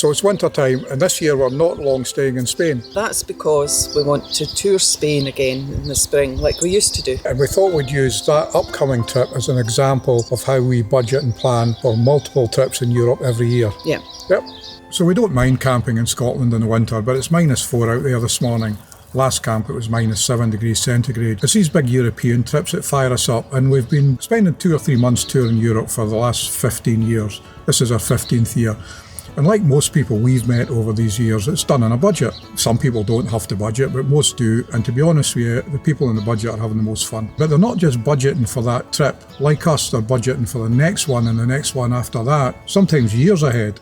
So it's winter time, and this year we're not long staying in Spain. That's because we want to tour Spain again in the spring, like we used to do. And we thought we'd use that upcoming trip as an example of how we budget and plan for multiple trips in Europe every year. Yeah. Yep. So we don't mind camping in Scotland in the winter, but it's -4 out there this morning. Last camp it was -7 degrees centigrade. It's these big European trips that fire us up, and we've been spending 2 or 3 months touring Europe for the last 15 years. This is our 15th year. And like most people we've met over these years, it's done on a budget. Some people don't have to budget, but most do. And to be honest with you, the people in the budget are having the most fun. But they're not just budgeting for that trip. Like us, they're budgeting for the next one and the next one after that, sometimes years ahead.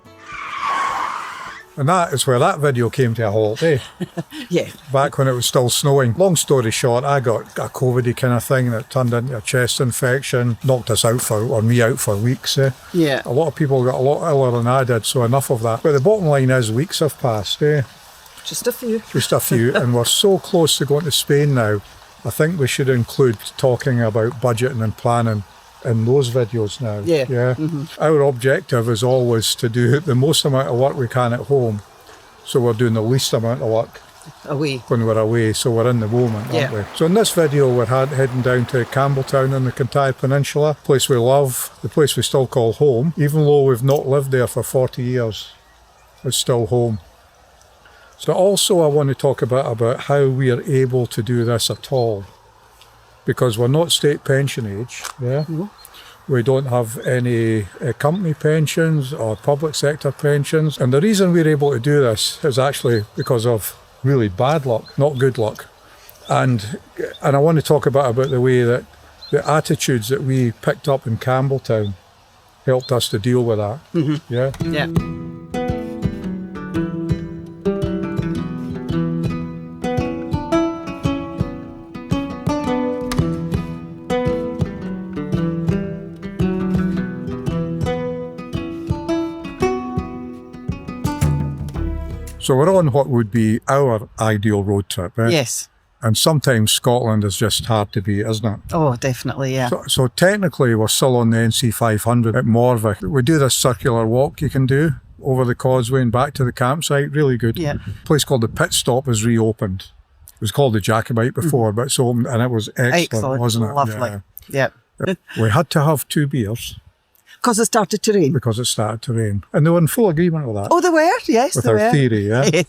And that is where that video came to a halt, eh? Yeah. Back when it was still snowing. Long story short, I got a COVID-y kind of thing that turned into a chest infection, knocked us out or me out for weeks, eh? Yeah. A lot of people got a lot iller than I did, so enough of that. But the bottom line is weeks have passed, eh? Just a few. Just a few, and we're so close to going to Spain now. I think we should include talking about budgeting and planning in those videos now. Yeah. Mm-hmm. Our objective is always to do the most amount of work we can at home, so we're doing the least amount of work away when we're away, so we're in the moment, aren't we? So in this video we're heading down to Campbeltown in the Kintyre Peninsula, a place we love, the place we still call home. Even though we've not lived there for 40 years, it's still home. So also I want to talk about how we are able to do this at all. Because we're not state pension age, yeah? Mm-hmm. We don't have any company pensions or public sector pensions. And the reason we're able to do this is actually because of really bad luck, not good luck. And I want to talk about the way that the attitudes that we picked up in Campbeltown helped us to deal with that. Mm-hmm. Yeah? Yeah. So we're on what would be our ideal road trip, eh? Yes. And sometimes Scotland is just hard to beat, isn't it? Oh, definitely, yeah. So technically we're still on the NC 500 at Morvich. We do this circular walk you can do over the causeway and back to the campsite. Really good. Yeah. A place called the Pit Stop is reopened. It was called the Jacobite before, but it's open, and it was excellent, wasn't it? Lovely. Yeah. We had to have 2 beers. Because it started to rain. Because it started to rain. And they were in full agreement with that. Oh, they were? Yes, with they our were. theory, yeah?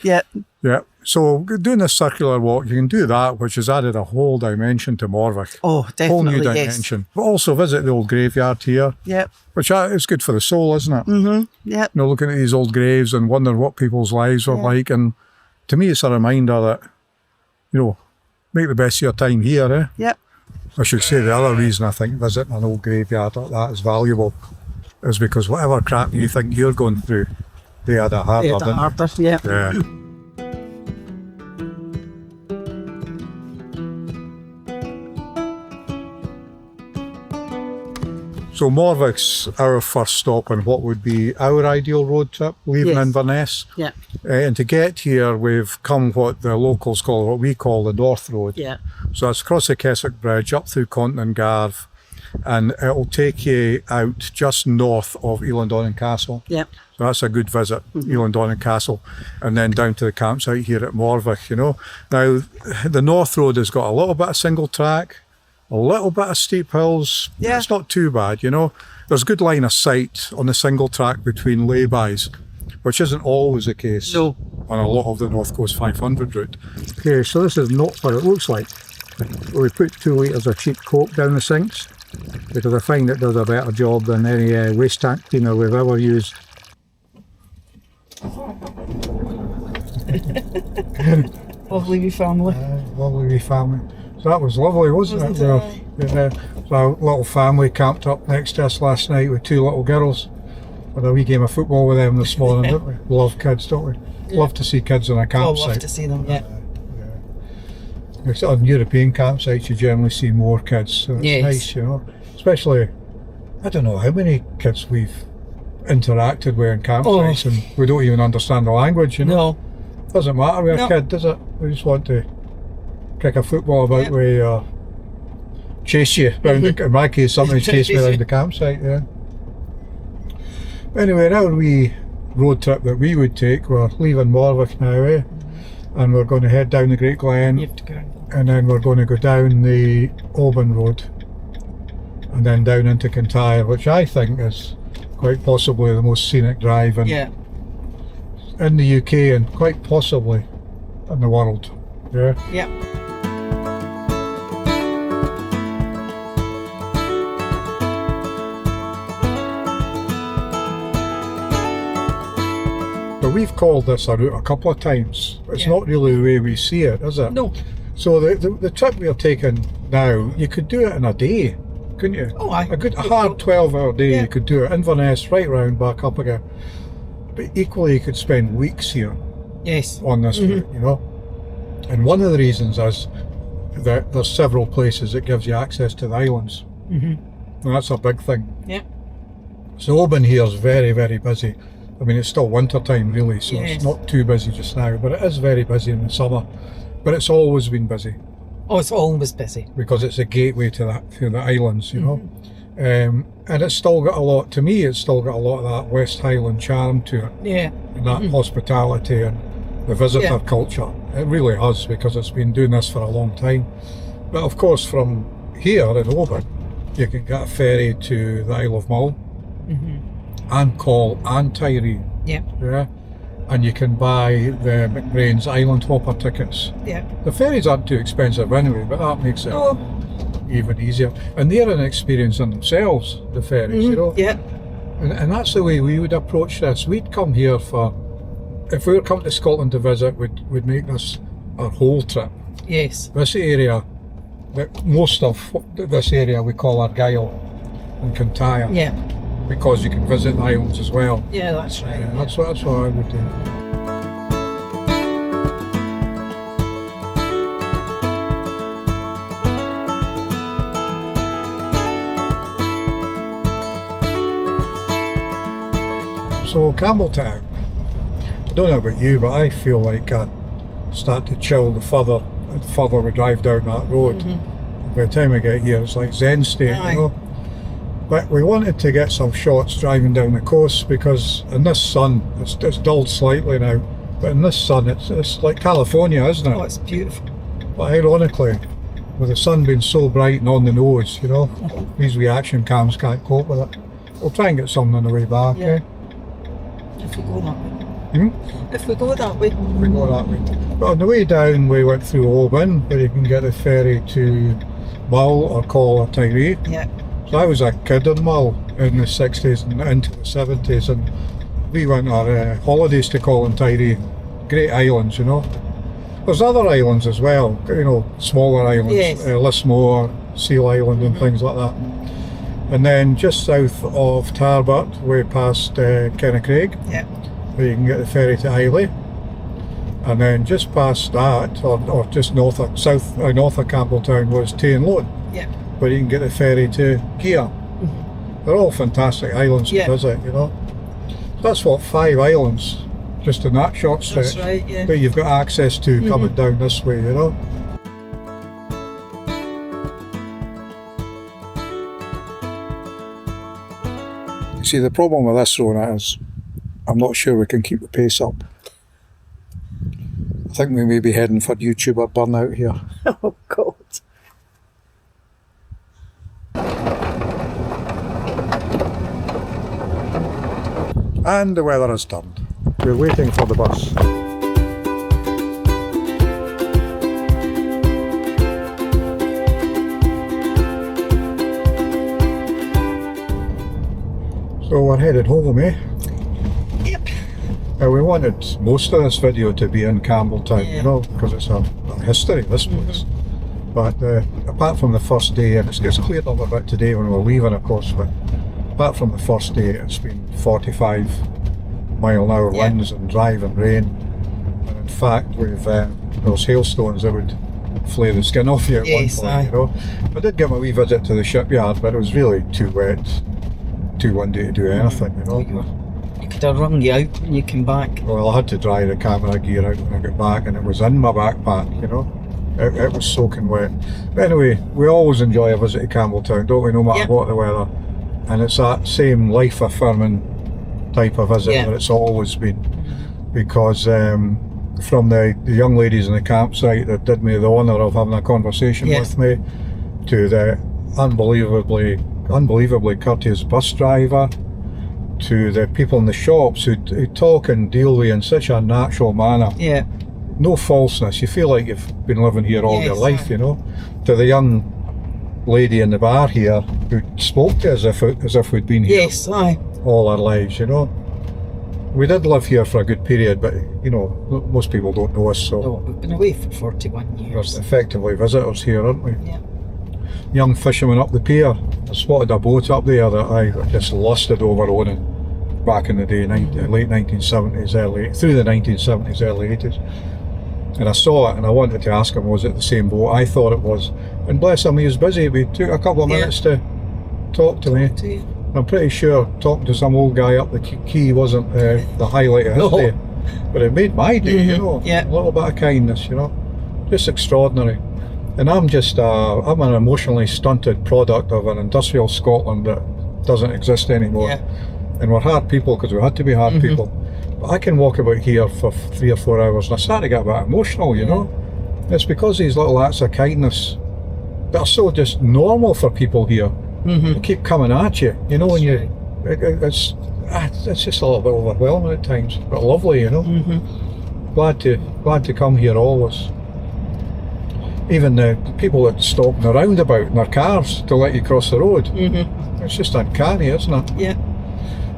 Yeah. Yeah. So doing this circular walk, you can do that, which has added a whole dimension to Morvich. Oh, definitely, whole new dimension. Yes. But also visit the old graveyard here. Yeah. Which is good for the soul, isn't it? Mm-hmm. Yeah. You know, looking at these old graves and wondering what people's lives were like. And to me, it's a reminder that, you know, make the best of your time here, eh? Yep. I should say the other reason I think visiting an old graveyard like that is valuable is because whatever crap you think you're going through, they had it harder, didn't they? Yeah. Yeah. So Morvich's our first stop on what would be our ideal road trip, leaving Inverness. Yeah. And to get here, we've come what the locals call, what we call the North Road. Yeah. So it's across the Keswick Bridge, up through Continengarve, and it'll take you out just north of Elandonnan Castle. Yeah. So that's a good visit, Elandonnan Castle, and then down to the campsite here at Morvich, you know. Now, the North Road has got a little bit of single track, a little bit of steep hills. Yeah. It's not too bad, you know. There's good line of sight on the single track between laybys, which isn't always the case on a lot of the North Coast 500 route. Okay, so this is not what it looks like. We put 2 litres of cheap Coke down the sinks because I find it does a better job than any waste tank cleaner we've ever used. Lovely wee family. Lovely wee family. So that was lovely, wasn't it? So our little family camped up next to us last night with 2 little girls. Had a wee game of football with them this morning, didn't we? Love kids, don't we? Yeah. Love to see kids on a campsite. Love to see them, yeah. On European campsites, you generally see more kids, so it's nice, you know. Especially, I don't know how many kids we've interacted with in campsites and we don't even understand the language, you know. No. Doesn't matter with a kid, does it? We just want to kick a football about with chase you around in my case somebody chased me around the campsite, yeah. Anyway, our wee road trip that we would take. We're leaving Morwick now, and we're going to head down the Great Glen, You have to go. and then we're going to go down the Oban Road, and then down into Kintyre, which I think is quite possibly the most scenic drive in the UK and quite possibly in the world. Yeah. Yeah. But we've called this a route a couple of times. It's not really the way we see it, is it? No. So the trip we're taking now, you could do it in a day, couldn't you? Oh, aye. A hard 12-hour day, you could do it. Inverness, right round, back up again. But equally, you could spend weeks here Yes. on this route, you know. And one of the reasons is that there's several places that gives you access to the islands. And that's a big thing. Yeah. So Oban here is very, very busy. I mean, it's still winter time really, so it's not too busy just now, but it is very busy in the summer. But it's always been busy. Oh, it's always busy. Because it's a gateway to the islands, you know. And it's still got a lot, to me, it's still got a lot of that West Highland charm to it. Yeah. And that hospitality and the visitor culture. It really has, because it's been doing this for a long time. But of course, from here in Oban, you can get a ferry to the Isle of Mull, and Col and Tyree. Yeah. Yeah. And you can buy the McBrain's Island Hopper tickets. Yeah. The ferries aren't too expensive anyway, but that makes it even easier. And they're an experience in themselves, the ferries, you know. Yeah. And that's the way we would approach this. We'd come here for, if we were coming to Scotland to visit, we'd make this our whole trip. Yes. This area, most of this area we call Argyll and Kintyre. Yeah. Because you can visit the islands as well. Yeah, that's right. Yeah, that's what I would do. So Campbeltown, I don't know about you, but I feel like I start to chill the further we drive down that road. By the time we get here, it's like Zen state, you know. But we wanted to get some shots driving down the coast, because in this sun, it's dulled slightly now, but in this sun it's like California, isn't it? Oh, it's beautiful. But ironically, with the sun being so bright and on the nose, you know, these reaction cams can't cope with it. We'll try and get something on the way back, If we go that way. If we go that way. We go that way. But on the way down, we went through Oban, where you can get a ferry to Mull or Col or Tyree. Yeah. So I was a kid in Mull in the 60s and into the 70s, and we went on our holidays to Col and Tyree. Great islands, you know. There's other islands as well, you know, smaller islands, Lismore, Seal Island and things like that. And then just south of Tarbert, way past Kennaicraig, where you can get the ferry to Islay. And then just past that, or just north of Campbeltown, was Tainloan, where you can get the ferry to Gia. They're all fantastic islands to visit, you know. That's what, 5 islands, just in that short stretch. That's right, yeah. That you've got access to coming down this way, you know. See, the problem with this, Rona, is I'm not sure we can keep the pace up. I think we may be heading for YouTuber burnout here. Oh, God. And the weather has turned. We're waiting for the bus. So we're headed home, eh? Yep. We wanted most of this video to be in Campbeltown, you know, because it's a history, this place. But apart from the first day, and it's cleared up a bit today when we're leaving, of course, but apart from the first day, it's been 45-mile-an-hour winds and driving rain. And in fact, we've those hailstones that would flay the skin off you at one point, you know. I did give a wee visit to the shipyard, but it was really too wet, too windy to do anything, you know. You could have wrung you out when you came back. Well, I had to dry the camera gear out when I got back, and it was in my backpack, you know. It was soaking wet. But anyway, we always enjoy a visit to Campbeltown, don't we, no matter what the weather. And it's that same life-affirming type of visit that it's always been, because from the young ladies in the campsite that did me the honour of having a conversation with me, to the unbelievably courteous bus driver, to the people in the shops who talk and deal with you in such a natural manner. Yeah. No falseness. You feel like you've been living here all your life, you know. To the young lady in the bar here who spoke to us as if we'd been here all our lives, you know. We did live here for a good period, but you know, most people don't know us, so. No, we've been away for 41 years. We're effectively visitors here, aren't we? Yeah. Young fishermen up the pier. I spotted a boat up there that I just lusted over owning back in the day, late 1970s, through the 1970s, early 80s. And I saw it and I wanted to ask him, was it the same boat? I thought it was. And bless him, he was busy. We took a couple of minutes to talk to me. I'm pretty sure talking to some old guy up the quay wasn't the highlight of his day. But it made my day, you know. A little bit of kindness, you know. Just extraordinary. And I'm an emotionally stunted product of an industrial Scotland that doesn't exist anymore. And we're hard people because we had to be hard people. But I can walk about here for 3 or 4 hours and I start to get a bit emotional, you know. It's because these little acts of kindness that are so just normal for people here. They keep coming at you, you know, it's just a little bit overwhelming at times, but lovely, you know. Glad to come here always. Even the people that stop in the roundabout in their cars to let you cross the road. It's just uncanny, isn't it? Yeah.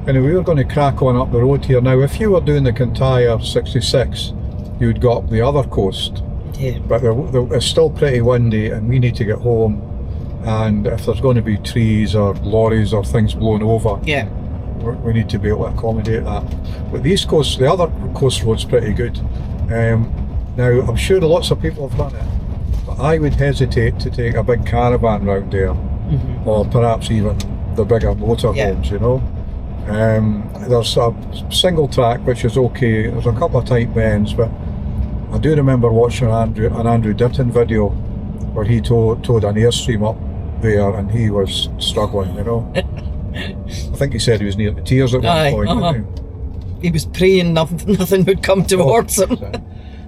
Anyway, we were going to crack on up the road here. Now, if you were doing the Kintyre 66, you'd go up the other coast. Yeah. But it's still pretty windy and we need to get home. And if there's going to be trees or lorries or things blown over, we need to be able to accommodate that. But the East Coast, the other coast road's pretty good. Now, I'm sure lots of people have done it. I would hesitate to take a big caravan round there, or perhaps even the bigger motorhomes, you know. There's a single track which is okay, there's a couple of tight bends, but I do remember watching an Andrew Ditton video where he towed an Airstream up there and he was struggling, you know. I think he said he was near the tears at one point, didn't he was praying nothing would come towards him.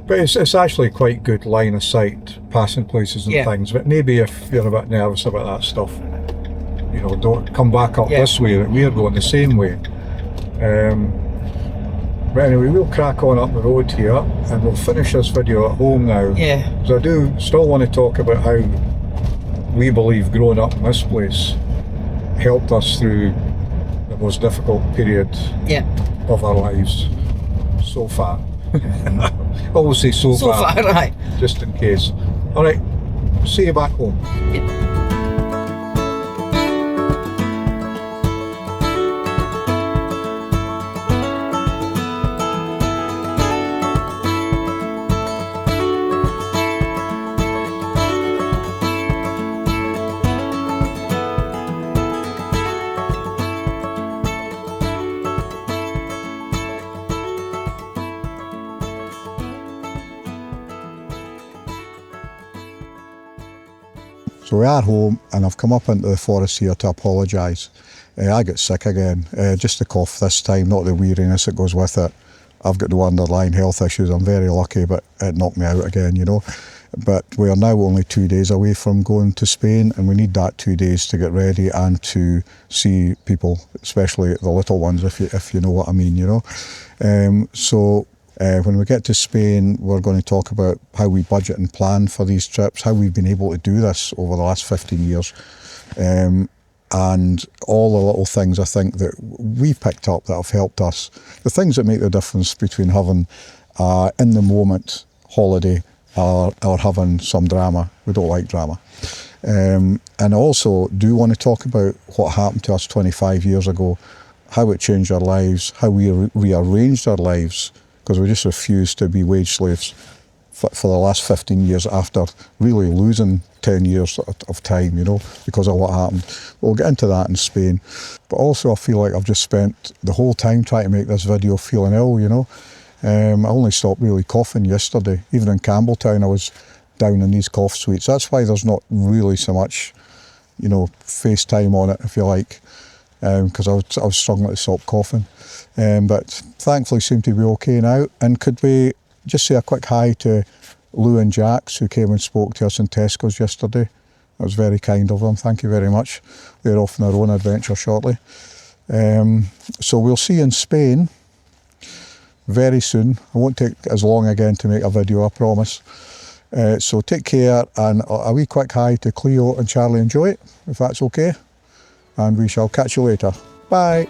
But it's actually quite good line of sight, passing places and things. But maybe if you're a bit nervous about that stuff, you know, don't come back up this way, that we're going the same way. But anyway, we'll crack on up the road here and we'll finish this video at home now. Because I do still want to talk about how we believe growing up in this place helped us through the most difficult period of our lives so far. Always say so far, right? Just in case. All right, see you back home. So we are home and I've come up into the forest here to apologise. I got sick again, just the cough this time, not the weariness that goes with it. I've got no underlying health issues, I'm very lucky, but it knocked me out again, you know. But we are now only 2 days away from going to Spain and we need that 2 days to get ready and to see people, especially the little ones, if you know what I mean, you know. When we get to Spain, we're going to talk about how we budget and plan for these trips, how we've been able to do this over the last 15 years, and all the little things I think that we picked up that have helped us, the things that make the difference between having in the moment holiday or having some drama. We don't like drama. And I also do want to talk about what happened to us 25 years ago, how it changed our lives, how we rearranged our lives, because we just refused to be wage slaves for the last 15 years after really losing 10 years of time, you know, because of what happened. We'll get into that in Spain. But also I feel like I've just spent the whole time trying to make this video feeling ill, you know. I only stopped really coughing yesterday. Even in Campbeltown I was down in these cough suites. That's why there's not really so much, you know, FaceTime on it, if you like. because I was struggling to stop coughing. But thankfully seem to be okay now. And could we just say a quick hi to Lou and Jax, who came and spoke to us in Tesco's yesterday. That was very kind of them. Thank you very much. They're off on their own adventure shortly. So we'll see you in Spain very soon. I won't take as long again to make a video, I promise. So take care, and a wee quick hi to Cleo and Charlie and Joey, if that's okay. And we shall catch you later. Bye.